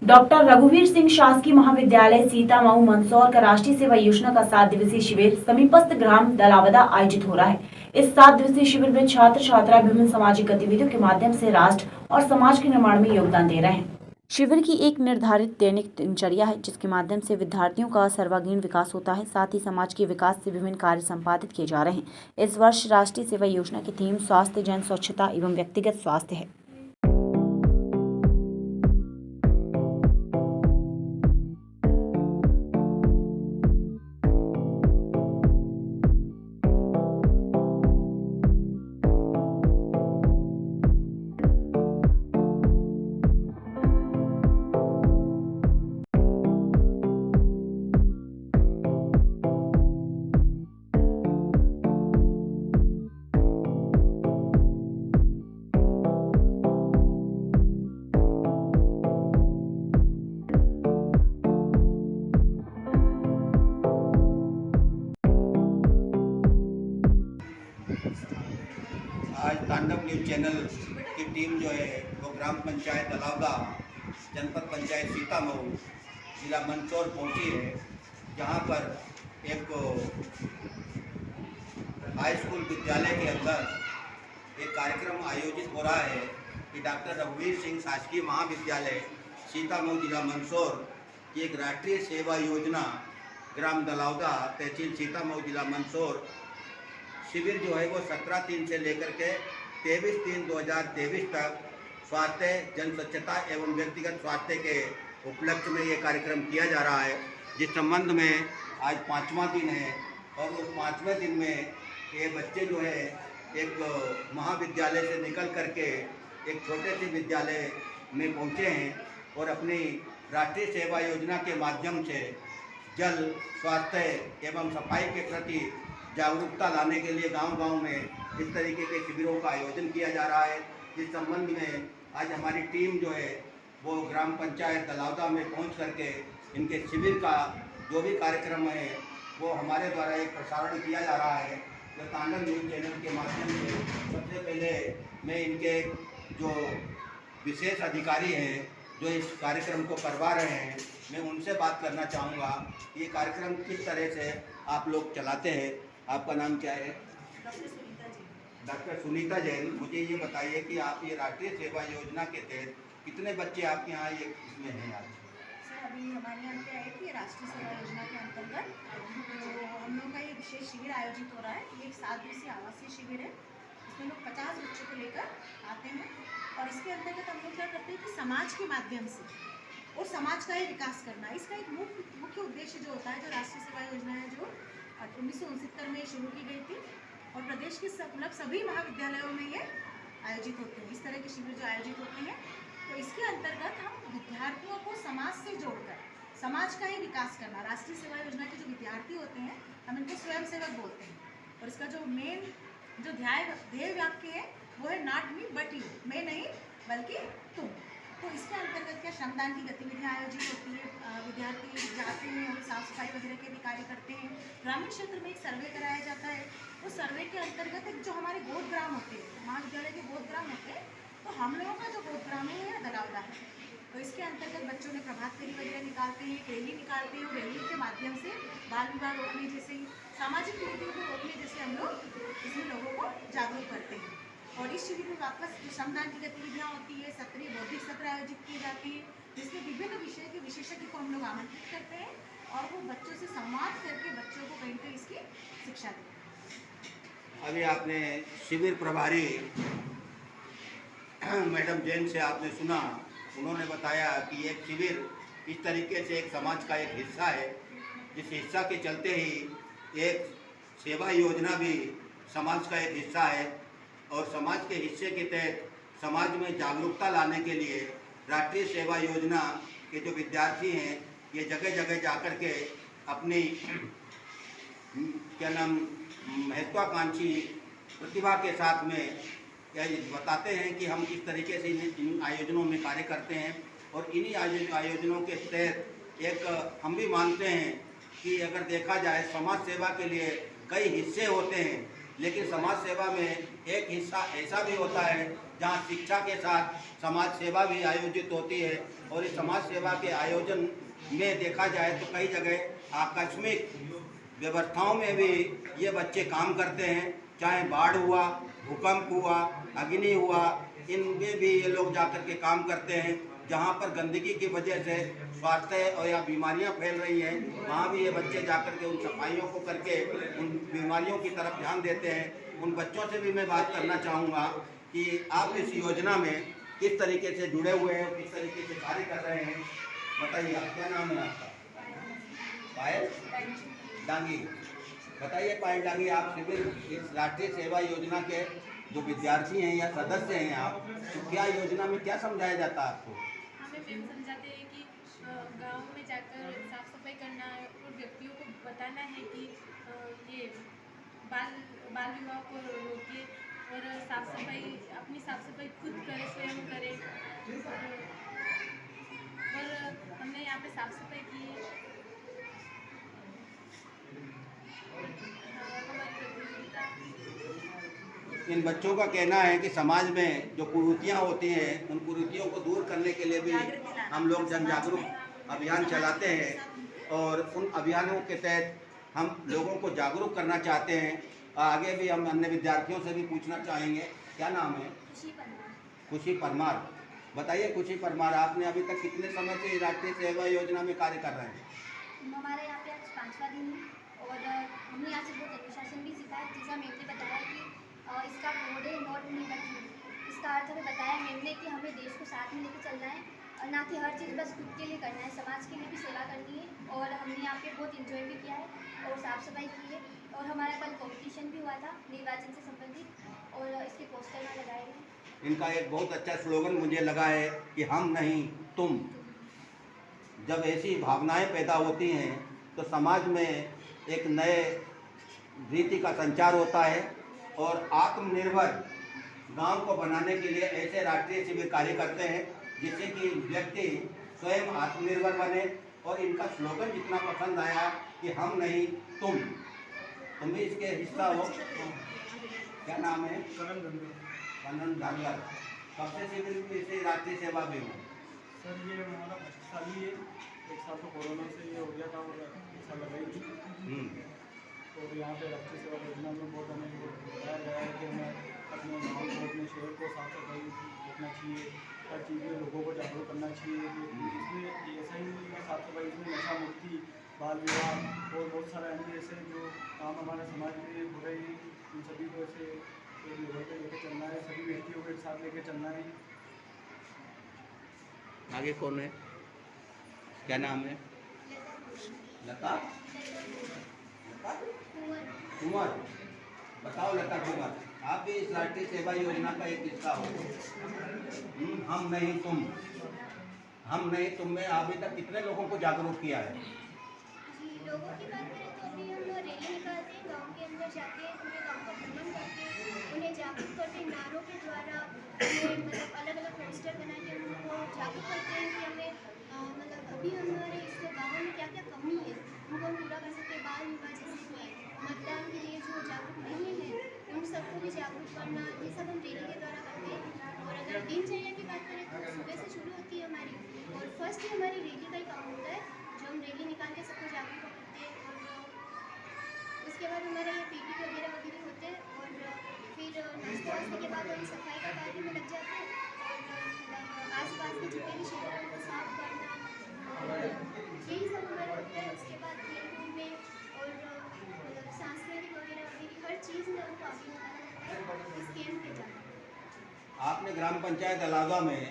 Doctor रघुवीर सिंह शासकीय महाविद्यालय सीतामऊ मंदसौर का राष्ट्रीय सेवा योजना का 7 दिवसीय शिविर समीपस्थ ग्राम दलावदा आयोजित हो रहा है। इस 7 दिवसीय शिविर में छात्र छात्राएं विभिन्न सामाजिक गतिविधियों के माध्यम से राष्ट्र और समाज के निर्माण में योगदान दे रहे हैं। शिविर की एक निर्धारित दैनिक दिनचर्या है, जिसके माध्यम से विद्यार्थियों का सर्वांगीण विकास होता है। साथ ही समाज के विकास से विभिन्न कार्य संपादित किए जा रहे हैं। इस वर्ष राष्ट्रीय सेवा योजना की थीम स्वास्थ्य, जन स्वच्छता एवं व्यक्तिगत स्वास्थ्य है। आज तांडव न्यूज़ चैनल की टीम जो है वो ग्राम पंचायत दलावदा, जनपद पंचायत सीतामऊ, जिला मंदसौर पहुंची है, जहां पर एक हाई स्कूल विद्यालय के अंदर एक कार्यक्रम आयोजित हो रहा है कि डॉक्टर रघुवीर सिंह शासकीय महाविद्यालय सीतामऊ, जिला मंदसौर की एक राष्ट्रीय सेवा योजना ग्राम दलावदा, तहसील सीतामऊ, जिला मंदसौर शिविर जो है वो 17/3 से लेकर के 23/3/2023 तक स्वास्थ्य, जन स्वच्छता एवं व्यक्तिगत स्वास्थ्य के उपलक्ष्य में ये कार्यक्रम किया जा रहा है। जिस संबंध में आज 5वां दिन है और उस 5वें दिन में ये बच्चे जो है एक महाविद्यालय से निकल करके एक छोटे से विद्यालय में पहुँचे हैं और अपनी राष्ट्रीय सेवा योजना के माध्यम से जल, स्वास्थ्य एवं सफाई के प्रति जागरूकता लाने के लिए गांव-गांव में इस तरीके के शिविरों का आयोजन किया जा रहा है। इस संबंध में आज हमारी टीम जो है वो ग्राम पंचायत दलावदा में पहुंच करके इनके शिविर का जो भी कार्यक्रम है वो हमारे द्वारा एक प्रसारण किया जा रहा है, जो तांडव न्यूज़ चैनल के माध्यम से। सबसे पहले मैं इनके जो विशेष अधिकारी हैं जो इस कार्यक्रम को करवा रहे हैं, मैं उनसे बात करना चाहूँगा। ये कार्यक्रम किस तरह से आप लोग चलाते हैं? आपका नाम क्या है? डॉक्टर सुनीता जैन। मुझे ये बताइए कि आप ये राष्ट्रीय सेवा योजना के तहत कितने बच्चे आपके यहाँ ये इसमें हैं आज? सर, अभी हमारे यहाँ क्या है कि राष्ट्रीय सेवा योजना के अंतर्गत तो हम लोग का ये विशेष शिविर आयोजित हो रहा है। ये एक 7 दिवसीय आवासीय शिविर है। इसमें लोग 50 बच्चों को लेकर आते हैं और इसके अंतर्गत हम लोग क्या करते हैं कि समाज के माध्यम से और समाज का ही विकास करना, इसका एक मुख्य उद्देश्य जो होता है, जो राष्ट्रीय सेवा योजना है जो 1969 में शुरू की गई थी और प्रदेश के सभी महाविद्यालयों में ये आयोजित होते हैं। इस तरह के शिविर जो आयोजित होते हैं, तो इसके अंतर्गत हम विद्यार्थियों को समाज से जोड़कर समाज का ही विकास करना। राष्ट्रीय सेवा योजना के जो विद्यार्थी होते हैं, हम इनको स्वयंसेवक बोलते हैं और इसका जो मेन जो ध्येय वाक्य है वो है नॉट मी बट यू, मैं नहीं बल्कि तुम। तो इसके अंतर्गत क्या श्रमदान की गतिविधियाँ आयोजित होती है, विद्यार्थी जाते हैं और साफ सफाई वगैरह के भी कार्य करते हैं। ग्रामीण क्षेत्र में एक सर्वे कराया जाता है। उस सर्वे के अंतर्गत एक जो हमारे गोद ग्राम होते हैं, महाविद्यालय के गोद ग्राम होते हैं, तो हम लोगों का जो गोद ग्राम है दलावदा है। तो इसके अंतर्गत बच्चों ने प्रभात फेरी वगैरह निकालते हैं, रैली निकालते हैं और रैली के माध्यम से बाल विवाह रोकने जैसे सामाजिक कुरीतियों को रोकने जैसे हम लोग इसमें लोगों को जागरूक करते हैं। और इस शिविर में वापस श्रमदान की गतिविधियाँ होती है, सत्र, बौद्धिक सत्र आयोजित किए जाते हैं, जिसमें विभिन्न विषय के विशेषज्ञ को हम लोग आमंत्रित करते हैं और वो बच्चों से संवाद करके बच्चों को कहीं पर इसकी शिक्षा देते हैं। अभी आपने शिविर प्रभारी मैडम जैन से आपने सुना, उन्होंने बताया कि एक शिविर इस तरीके से एक समाज का एक हिस्सा है, जिस हिस्सा के चलते ही एक सेवा योजना भी समाज का एक हिस्सा है और समाज के हिस्से के तहत समाज में जागरूकता लाने के लिए राष्ट्रीय सेवा योजना के जो विद्यार्थी हैं ये जगह जगह जाकर के अपनी क्या नाम महत्वाकांक्षी प्रतिभा के साथ में बताते हैं कि हम किस तरीके से इन आयोजनों में कार्य करते हैं। और इन्हीं आयोजनों के तहत एक हम भी मानते हैं कि अगर देखा जाए समाज सेवा के लिए कई हिस्से होते हैं, लेकिन समाज सेवा में एक हिस्सा ऐसा भी होता है जहाँ शिक्षा के साथ समाज सेवा भी आयोजित होती है। और इस समाज सेवा के आयोजन में देखा जाए तो कई जगह आकस्मिक व्यवस्थाओं में भी ये बच्चे काम करते हैं, चाहे बाढ़ हुआ, भूकंप हुआ, अग्नि हुआ, इनमें भी ये लोग जाकर के काम करते हैं। जहाँ पर गंदगी की वजह से स्वास्थ्य और या बीमारियाँ फैल रही हैं, वहाँ भी ये बच्चे जाकर के उन सफाइयों को करके उन बीमारियों की तरफ ध्यान देते हैं। उन बच्चों से भी मैं बात करना चाहूँगा कि आप इस योजना में किस तरीके से जुड़े हुए हैं, किस तरीके से कार्य कर रहे हैं, बताइए। आप क्या नाम है आपका? पायल डांगी। बताइए पायल डांगी, आप शिविर इस राष्ट्रीय सेवा योजना के जो विद्यार्थी हैं या सदस्य हैं आप, तो क्या योजना में क्या समझाया जाता है आपको? हमें मैम समझाते हैं कि गांव में जाकर साफ सफाई करना है और व्यक्तियों को बताना है कि ये बाल विवाह को रोके और साफ सफाई अपनी साफ सफाई खुद करें, स्वयं करें। और हमने यहाँ पे साफ सफाई की। इन बच्चों का कहना है कि समाज में जो कुरीतियाँ होती हैं, उन कुरीतियों को दूर करने के लिए भी हम लोग जन जागरूक अभियान चलाते हैं और उन अभियानों के तहत हम लोगों को जागरूक करना चाहते हैं। आगे भी हम अन्य विद्यार्थियों से भी पूछना चाहेंगे। क्या नाम है? खुशी परमार। बताइए खुशी परमार, आपने अभी तक कितने समय से राष्ट्रीय सेवा योजना में कार्य कर रहे हैं? हमारे यहाँ पे आज 5वां दिन है और हमने यहाँ से बहुत अनुशासन भी सीखा है। जैसा मैम ने बताया कि इसका कोड है नॉट मी बट यू। इसका अर्थ हमें बताया मैम ने कि हमें देश को साथ में लेकर चलना है और ना कि हर चीज़ बस खुद के लिए करना है, समाज के लिए भी सेवा करनी है। और हमने यहाँ पे बहुत इंजॉय भी किया है और साफ़ सफाई की है और हमारा कल कॉम्पिटिशन भी हुआ था निर्वाचन से संबंधित और इसके पोस्टर में लगाए गए। इनका एक बहुत अच्छा स्लोगन मुझे लगा है कि हम नहीं तुम। जब ऐसी भावनाएं पैदा होती हैं तो समाज में एक नए रीति का संचार होता है और आत्मनिर्भर गांव को बनाने के लिए ऐसे राष्ट्रीय शिविर कार्य करते हैं जिससे कि व्यक्ति स्वयं आत्मनिर्भर बने। और इनका स्लोगन जितना पसंद आया कि हम नहीं तुम भी इसके हिस्सा हो। क्या नाम है? कनन धांगर। कब से शिविर में इसे राष्ट्रीय सेवा में हो? सर ये हमारा फर्स्ट साल ही है। एक साल तो कोरोना से ये हो गया था और एक साल लगाएगी। और यहाँ पे राष्ट्रीय सेवा योजना में बहुत हमें बताया गया है कि हमें अपने गाँव को, अपने शहर को साफ सफाई रखना चाहिए, हर चीज़ में लोगों को जागरूक करना चाहिए। इसमें ऐसा ही साफ सफाई, इसमें नशा मुक्ति, बाल विवाह और बहुत सारे अन्य ऐसे जो काम हमारे समाज में हो रहे हैं, उन सभी को ऐसे एक लेवल पर लेकर चलना है, सभी व्यक्तियों को एक साथ लेकर चलना है। आगे कौन है? क्या नाम है? लता कुमार। बताओ लता कुमार, आप भी इस राष्ट्रीय सेवा योजना का एक हिस्सा हो। हम नहीं तुम में अभी तक कितने लोगों को जागरूक किया है? जी, लोगों की बात करें तो अभी हम रैली निकालते हैं, गांव के अंदर जाके पूरे गांव का भ्रमण करके उन्हें जागरूक करते हैं। नारों के द्वारा मतलब अलग अलग पोस्टर बना के उनको जागरूक करते हैं कि हमें मतलब अभी हमारे इस गाँव में क्या क्या कमी है उनको हम पूरा कर सकते हैं। बाल विवाह जैसे कि मतदान के लिए जो जागरूक नहीं है उन सबको भी जागरूक करना, ये सब हम रैली के द्वारा करते हैं। और अगर दिनचर्या की बात करें तो सुबह से शुरू होती है हमारी और फर्स्ट ही हमारी रैली का ही काम होता है जो हम रैली निकाल के सबको जागरूक करते हैं। और उसके बाद हमारे ये पीटी वगैरह होते हैं और फिर नाश्ते वास्ते के बाद हम सफाई का कार्य में लग जाते हैं और आस-पास के जितने भी क्षेत्र हैं उनको साफ करना और यही सब हमारा होता है। उसके बाद खेल में और मतलब सांस्कृतिक वगैरह हर चीज़ में हमको आगे बताना होता है इस कैंप पे जाकर। आपने ग्राम पंचायत अलावा में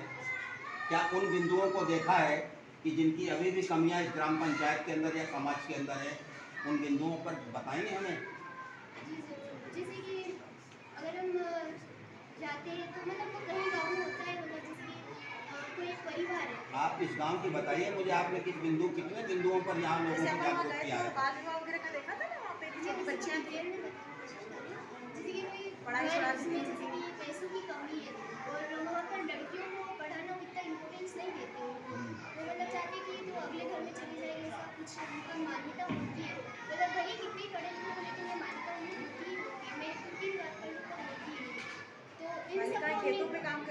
क्या उन बिंदुओं को देखा है कि जिनकी अभी भी कमियां इस ग्राम पंचायत के अंदर या समाज के अंदर है? उन बिंदुओं पर बताएंगे हमें। जी जरूर। जैसे कि अगर हम जाते हैं तो मतलब वो कहीं गाँव में होता है, मतलब जैसे कि कोई एक परिवार है। आप इस गांव की बताइए मुझे, आपने कितने बिंदुओं पर यहाँ लोगों को जागरूक किया है? बाल विवाह वगैरह का देखा था ना वहाँ पे जैसे बच्चियाँ थी। कि कोई पढ़ाई घर छुड़ाने उसमें की। जैसे कि पैसों की कमी है और वहाँ पर लड़कियों को पढ़ाना इतना इम्पोर्टेंस नहीं देते हैं। वो मतलब चाहते कि तो अगले घर में चली जाएगी, ऐसा कुछ उनका मान्यता होती है। मतलब भले कितनी पढ़े लिखे हो लेकिन ये मान्यता उन्हें होती ही होती है। मैं खुद की बात करूँ तो होती ही है। तो इन सब खेतों पे काम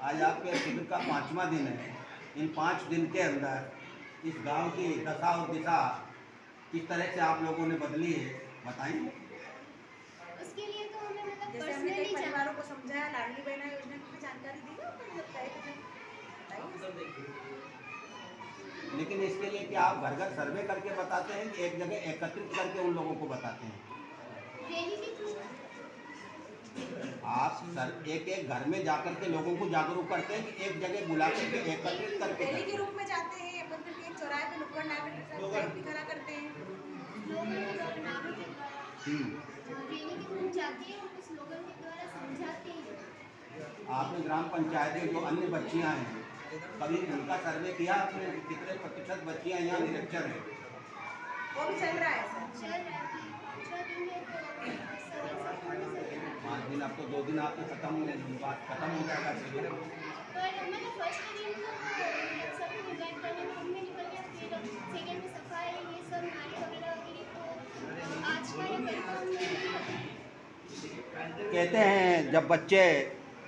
आज आपके शिविर का 5वां दिन है। इन 5 दिन के अंदर इस गांव की दशा और दिशा किस तरह से आप लोगों ने बदली है, बताइए। उसके लिए तो हमें मतलब जैसे हमने कई पर्सनली परिवारों को समझाया, लाडली बहना योजना की भी जानकारी दी ना, आपको जब गए थे बताइए। लेकिन इसके लिए क्या आप घर घर सर्वे करके बताते हैं कि एक जगह एकत्रित करके उन लोगों को बताते हैं? रैली के थ्रू आप एक एक घर में जाकर के लोगों को जागरूक करते हैं कि एक जगह बुला करके एकत्रित करके रैली करते के रूप में जाते हैं, अपन फिर एक चौराहे पे नुक्कड़ नाटक भी खड़ा करते हैं। स्लोगन के द्वारा, नारों के द्वारा हैं। रैली के थ्रू जाते हैं, उनको स्लोगन के द्वारा समझाते हैं। आपने ग्राम पंचायत में जो अन्य बच्चियां हैं, कभी उनका सर्वे किया आपने? कितने प्रतिशत बच्चियां यहाँ निरक्षर हैं? वो भी चल रहा है सर। चल रहा है कि 6 दिन में तो सवाल से 5 दिन, अब तो 2 दिन आपके बात खत्म हो जाएगा शिविर। पर मतलब फर्स्ट दिन तो सबको गाइड करने में उनमें निकल गया, फिर सेकेंड में सफाई ये सब नारी वगैरह वगैरह, तो आज का ये परिणाम नहीं पता। कहते हैं जब बच्चे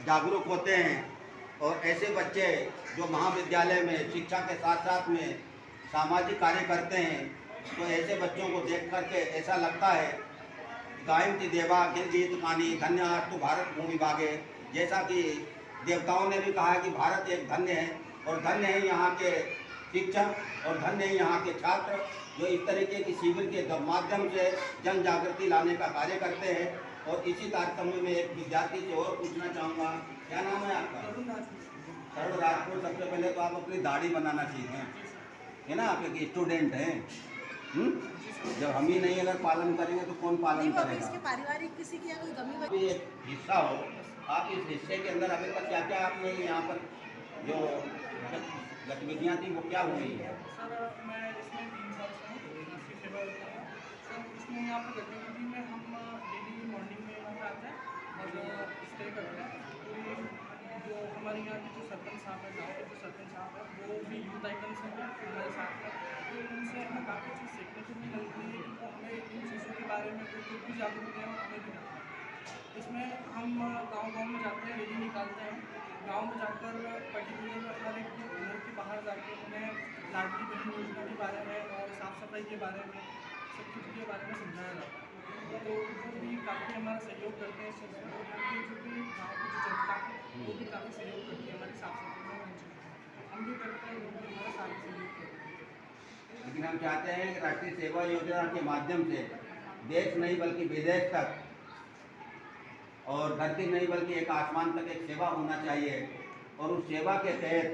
जागरूक होते हैं और ऐसे बच्चे जो महाविद्यालय में शिक्षा के साथ साथ में सामाजिक कार्य करते हैं, तो ऐसे बच्चों को देख करके ऐसा लगता है गायंती देवा गिरजीत मानी धन्यास्तु भारत भूमि भागे। जैसा कि देवताओं ने भी कहा है कि भारत एक धन्य है, और धन्य है यहाँ के शिक्षक और धन्य है यहाँ के छात्र जो इस तरीके की शिविर के माध्यम से जन जागृति लाने का कार्य करते हैं। और इसी तारतम्य में एक विद्यार्थी से और पूछना चाहूँगा, क्या नाम है आपका? तरुण राजपूत। सबसे पहले तो आप अपनी दाढ़ी बनाना सीखें, है ना? आप एक स्टूडेंट हैं। जब हम ही नहीं अगर पालन करेंगे तो कौन पालन नहीं, वो अभी करेगा? इसके पारिवारिक किसी की कोई कमी अभी एक हिस्सा हो, आप इस हिस्से के अंदर अभी तक क्या क्या आपने यहाँ पर जो गतिविधियाँ थी वो क्या हुई है? सर मैं इसमें 3 साल से हूँ, इसकी सेवा करता हूँ। सर इसमें यहाँ पर गतिविधि में हम डेली मॉर्निंग में यहाँ पर आते हैं और स्टे करते हैं। पूरी जो हमारे यहाँ के जो सरपंच साहब है, गाँव के जो सरपंच साहब है, वो भी यूथ आइकन से हैं हमारे साथ में, तो उनसे हमें काफ़ी चीज़ सीखने को भी मिलती है कि वो हमें इन चीज़ों के बारे में जो भी जागरूक है हमें भी करते हैं। इसमें हम गाँव में जाते हैं, रैली निकालते हैं, गांव में जाकर पर्टिकुलर हर एक घर के बाहर जाकर उन्हें लाडली बहन योजना के बारे में और साफ़ सफाई के बारे में सब कुछ के बारे में समझाया जाता है। तो वो भी काफ़ी हमारा सहयोग करते हैं इस चीज़ में, और जो भी गाँव की जो जनता है वो भी काफ़ी सहयोग करती है हमारी साफ़ सफाई में, हम भी करते हैं, वो भी हमारा साथ सहयोग करते हैं। लेकिन हम चाहते हैं कि राष्ट्रीय सेवा योजना के माध्यम से देश नहीं बल्कि विदेश तक, और धरती नहीं बल्कि एक आसमान तक एक सेवा होना चाहिए। और उस सेवा के तहत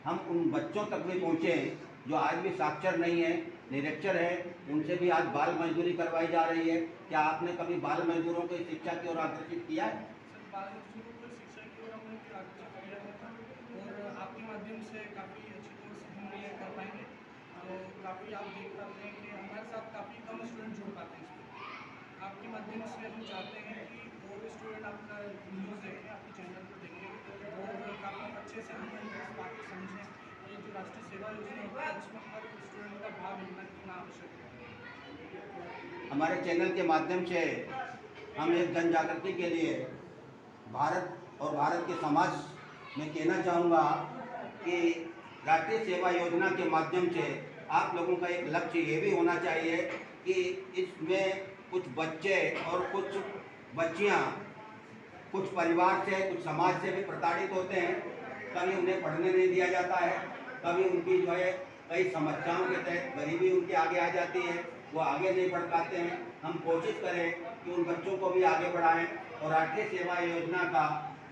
हम उन बच्चों तक भी पहुँचें जो आज भी साक्षर नहीं है, निरक्षर है, उनसे भी आज बाल मजदूरी करवाई जा रही है। क्या आपने कभी बाल मजदूरों को शिक्षा की ओर आकर्षित किया है? सर बाल मजदूरों को शिक्षा की ओर हमने आकर्षित किया था, और आपके माध्यम से काफ़ी अच्छी तरह से हम ये कर पाएंगे। तो काफ़ी आप देख पाते हैं कि हमारे साथ काफ़ी कम स्टूडेंट जुड़ पाते हैं इसमें। आपके माध्यम से हम चाहते हैं कि और भी स्टूडेंट आपका न्यूज़ देखें, आपके चैनल को देखें, और काफ़ी अच्छे से हम इस बात को समझें। ये जो राष्ट्रीय सेवा योजना होती है उसमें हर स्टूडेंट का भाग लेना कितना आवश्यक है। हमारे चैनल के माध्यम से हम एक जन जागृति के लिए भारत और भारत के समाज में कहना चाहूँगा कि राष्ट्रीय सेवा योजना के माध्यम से आप लोगों का एक लक्ष्य ये भी होना चाहिए कि इसमें कुछ बच्चे और कुछ बच्चियाँ कुछ परिवार से कुछ समाज से भी प्रताड़ित होते हैं। कभी उन्हें पढ़ने नहीं दिया जाता है, कभी उनकी जो है कई समस्याओं के तहत गरीबी उनके आगे आ जाती है, वो आगे नहीं बढ़ पाते हैं। हम कोशिश करें कि उन बच्चों को भी आगे बढ़ाएं, और राष्ट्रीय सेवा योजना का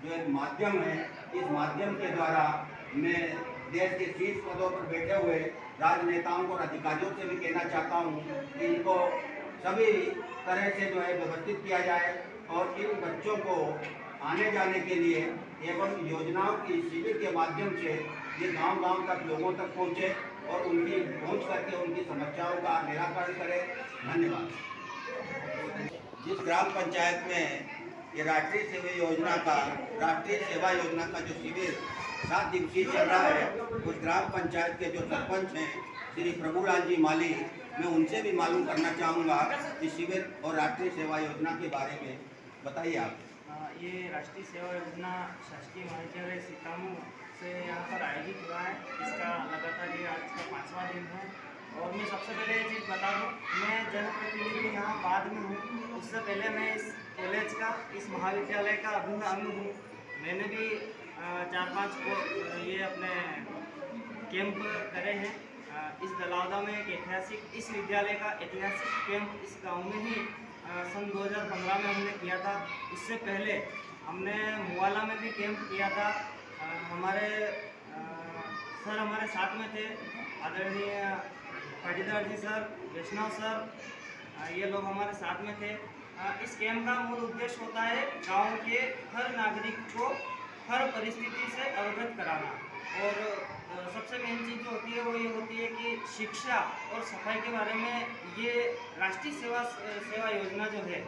जो एक माध्यम है, इस माध्यम के द्वारा मैं देश के शीर्ष पदों पर बैठे हुए राजनेताओं और अधिकारियों से भी कहना चाहता हूँ कि इनको सभी तरह से जो है व्यवस्थित किया जाए, और इन बच्चों को आने जाने के लिए एवं योजनाओं की शिविर के माध्यम से ये गांव-गांव तक लोगों तक पहुँचे और उनकी पहुँच करके उनकी समस्याओं का निराकरण करें। धन्यवाद। जिस ग्राम पंचायत में ये राष्ट्रीय सेवा योजना का जो शिविर 7 दिवसीय चल रहा है, उस ग्राम पंचायत के जो सरपंच हैं श्री प्रभुलाल जी माली, मैं उनसे भी मालूम करना चाहूँगा कि शिविर और राष्ट्रीय सेवा योजना के बारे में बताइए आप। ये राष्ट्रीय सेवा योजना शासकीय महाविद्यालय सीतामऊ से यहाँ पर आयोजित हुआ है। इसका लगातार ये आज का 5वां दिन है। और मैं सबसे पहले ये चीज़ बता दूँ, मैं जनप्रतिनिधि यहाँ बाद में हूँ, उससे पहले मैं इस कॉलेज का, इस महाविद्यालय का अभिन्न अंग हूँ। मैंने भी 4-5 ये अपने कैंप करे हैं। इस दलावदा में एक ऐतिहासिक, इस विद्यालय का ऐतिहासिक कैंप इस गांव में ही सन 2015 में हमने किया था। इससे पहले हमने मुवाला में भी कैंप किया था। हमारे सर हमारे साथ में थे, आदरणीय पाटीदार जी सर, वैष्णव सर, ये लोग हमारे साथ में थे। इस कैंप का मूल उद्देश्य होता है गांव के हर नागरिक को हर परिस्थिति से अवगत कराना। और सबसे मेन चीज़ जो होती है वो ये होती है कि शिक्षा और सफाई के बारे में ये राष्ट्रीय सेवा योजना जो है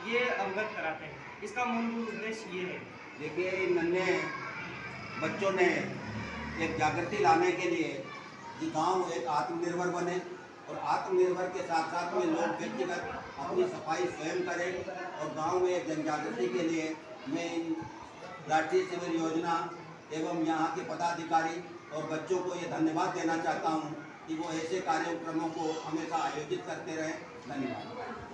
ये अवगत कराते हैं। इसका मूल उद्देश्य ये है। देखिए, इन नन्हे बच्चों ने एक जागृति लाने के लिए कि गांव एक आत्मनिर्भर बने और आत्मनिर्भर के साथ साथ में लोग व्यक्तिगत अपनी सफाई स्वयं करें और गांव में एक जन जागृति के लिए मैं इन राष्ट्रीय शिविर योजना एवं यहाँ के पदाधिकारी और बच्चों को ये धन्यवाद देना चाहता हूँ कि वो ऐसे कार्यक्रमों को हमेशा आयोजित करते रहें। धन्यवाद।